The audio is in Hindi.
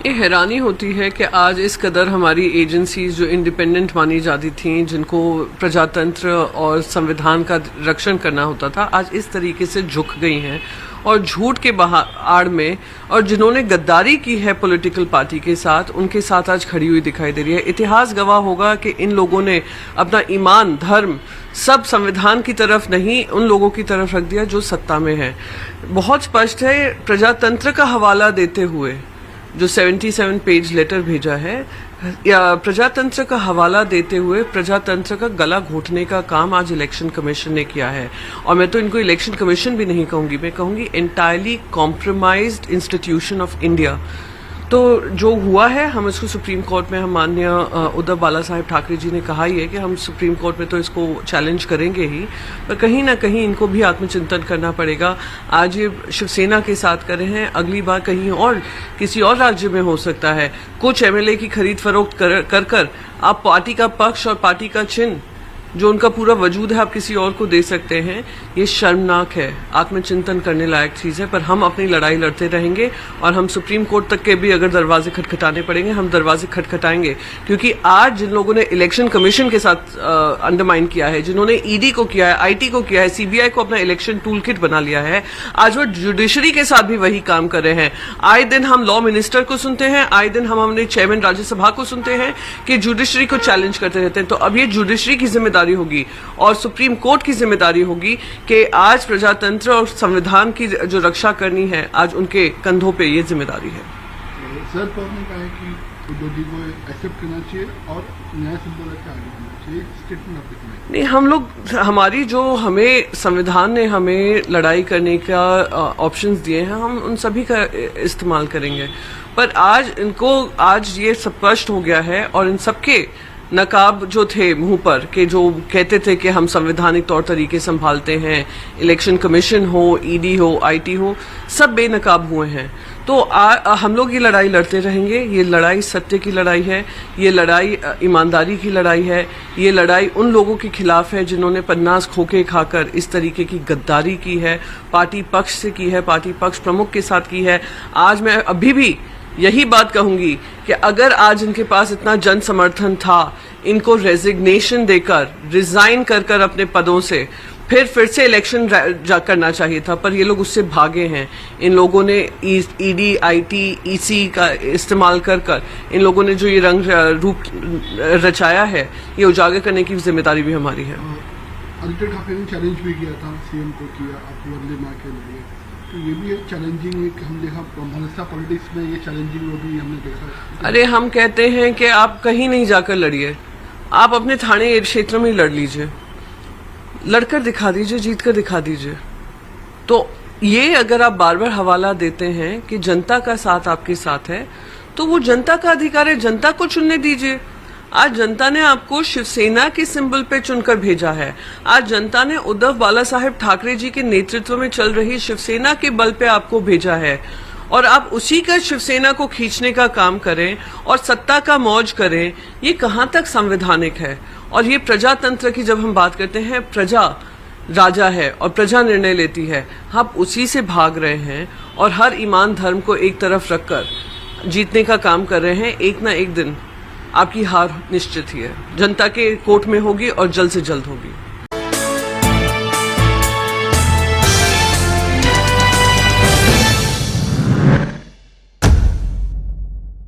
ये हैरानी होती है कि आज इस कदर हमारी एजेंसीज जो इंडिपेंडेंट मानी जाती थीं, जिनको प्रजातंत्र और संविधान का रक्षण करना होता था, आज इस तरीके से झुक गई हैं और झूठ के आड़ में, और जिन्होंने गद्दारी की है पॉलिटिकल पार्टी के साथ, उनके साथ आज खड़ी हुई दिखाई दे रही है। इतिहास गवाह होगा कि इन लोगों ने अपना ईमान, धर्म सब संविधान की तरफ नहीं, उन लोगों की तरफ रख दिया जो सत्ता में है। बहुत स्पष्ट है, प्रजातंत्र का हवाला देते हुए जो 77 पेज लेटर भेजा है, या प्रजातंत्र का हवाला देते हुए प्रजातंत्र का गला घोटने का काम आज इलेक्शन कमीशन ने किया है। और मैं तो इनको इलेक्शन कमीशन भी नहीं कहूंगी, मैं कहूंगी entirely compromised institution of India. तो जो हुआ है, हम इसको सुप्रीम कोर्ट में, हम माननीय उद्धव बाला साहेब ठाकरे जी ने कहा ही है कि हम सुप्रीम कोर्ट में तो इसको चैलेंज करेंगे ही, पर कहीं ना कहीं इनको भी आत्मचिंतन करना पड़ेगा। आज ये शिवसेना के साथ कर रहे हैं, अगली बार कहीं और किसी और राज्य में हो सकता है। कुछ एमएलए की खरीद फरोख्त कर आप पार्टी का पक्ष और पार्टी का चिन्ह जो उनका पूरा वजूद है आप किसी और को दे सकते हैं। ये शर्मनाक है, आत्मचिंतन करने लायक चीज़ है। पर हम अपनी लड़ाई लड़ते रहेंगे और हम सुप्रीम कोर्ट तक के भी अगर दरवाजे खटखटाने पड़ेंगे, हम दरवाजे खटखटाएंगे। क्योंकि आज जिन लोगों ने इलेक्शन कमीशन के साथ अंडरमाइन किया है, जिन्होंने ईडी को किया है, आईटी को किया है, सीबीआई को अपना इलेक्शन टूल किट बना लिया है, आज वो जुडिशरी के साथ भी वही काम कर रहे हैं। आए दिन हम लॉ मिनिस्टर को सुनते हैं, आए दिन हम अपने चेयरमैन राज्यसभा को सुनते हैं कि जुडिशरी को चैलेंज करते रहते हैं। तो अब ये जुडिशरी की जिम्मेदारी होगी और सुप्रीम कोर्ट की जिम्मेदारी होगी कि आज प्रजातंत्र और संविधान की जो रक्षा करनी है, आज उनके कंधों पे ये जिम्मेदारी है। सर पवार ने कहा है कि उद्धव जी को एक्सेप्ट करना चाहिए और न्याय संबोधन के आगे बढ़ना चाहिए, स्टेटमेंट आप देखें। नहीं, हम लोग, हमारी जो हमें संविधान ने हमें लड़ाई करने का ऑप्शंस दिए हैं, हम उन सभी का इस्तेमाल करेंगे। पर आज इनको, आज ये स्पष्ट हो गया है और इन सबके नकाब जो थे मुंह पर, के जो कहते थे कि हम संवैधानिक तौर तरीके संभालते हैं, इलेक्शन कमीशन हो, ईडी हो, आईटी हो, सब बेनकाब हुए हैं। तो हम लोग ये लड़ाई लड़ते रहेंगे। ये लड़ाई सत्य की लड़ाई है, ये लड़ाई ईमानदारी की लड़ाई है, ये लड़ाई उन लोगों के खिलाफ है जिन्होंने पन्नास खोखे खाकर इस तरीके की गद्दारी की है, पार्टी पक्ष से की है, पार्टी पक्ष प्रमुख के साथ की है। आज मैं अभी भी यही बात कहूंगी कि अगर आज इनके पास इतना जन समर्थन था, इनको रेजिग्नेशन देकर, रिजाइन कर अपने पदों से फिर से इलेक्शन करना चाहिए था। पर ये लोग उससे भागे हैं। इन लोगों ने ईडी, आईटी, ईसी का इस्तेमाल कर इन लोगों ने जो ये रंग रूप रचाया है, ये उजागर करने की जिम्मेदारी भी हमारी है। आदित्य ठाकरे ने चैलेंज भी किया था, सीएम को किया, आप वंदे मां के लिए, तो ये भी एक चैलेंजिंग, एक हम देखा भाजपा पॉलिटिक्स में ये चैलेंजिंग वो भी हमने देखा। अरे हम कहते हैं कि आप कहीं नहीं जाकर लड़िए, आप अपने थाने क्षेत्र में लड़ लीजिए, लड़कर दिखा दीजिए, जीत कर दिखा दीजिए। तो ये अगर आप बार बार हवाला देते हैं कि जनता का साथ आपके साथ है, तो वो जनता का अधिकार है, जनता को चुनने दीजिए। आज जनता ने आपको शिवसेना के सिंबल पे चुनकर भेजा है। आज जनता ने उद्धव बाला साहेब ठाकरे जी के नेतृत्व में चल रही शिवसेना के बल पे आपको भेजा है, और आप उसी का शिवसेना को खींचने का काम करें और सत्ता का मौज करें। ये कहां तक संवैधानिक है? और ये प्रजातंत्र की जब हम बात करते हैं, प्रजा राजा है और प्रजा निर्णय लेती है, आप उसी से भाग रहे हैं और हर ईमान धर्म को एक तरफ रखकर जीतने का काम कर रहे हैं। एक ना एक दिन आपकी हार निश्चित ही है, जनता के कोर्ट में होगी और जल्द से जल्द होगी।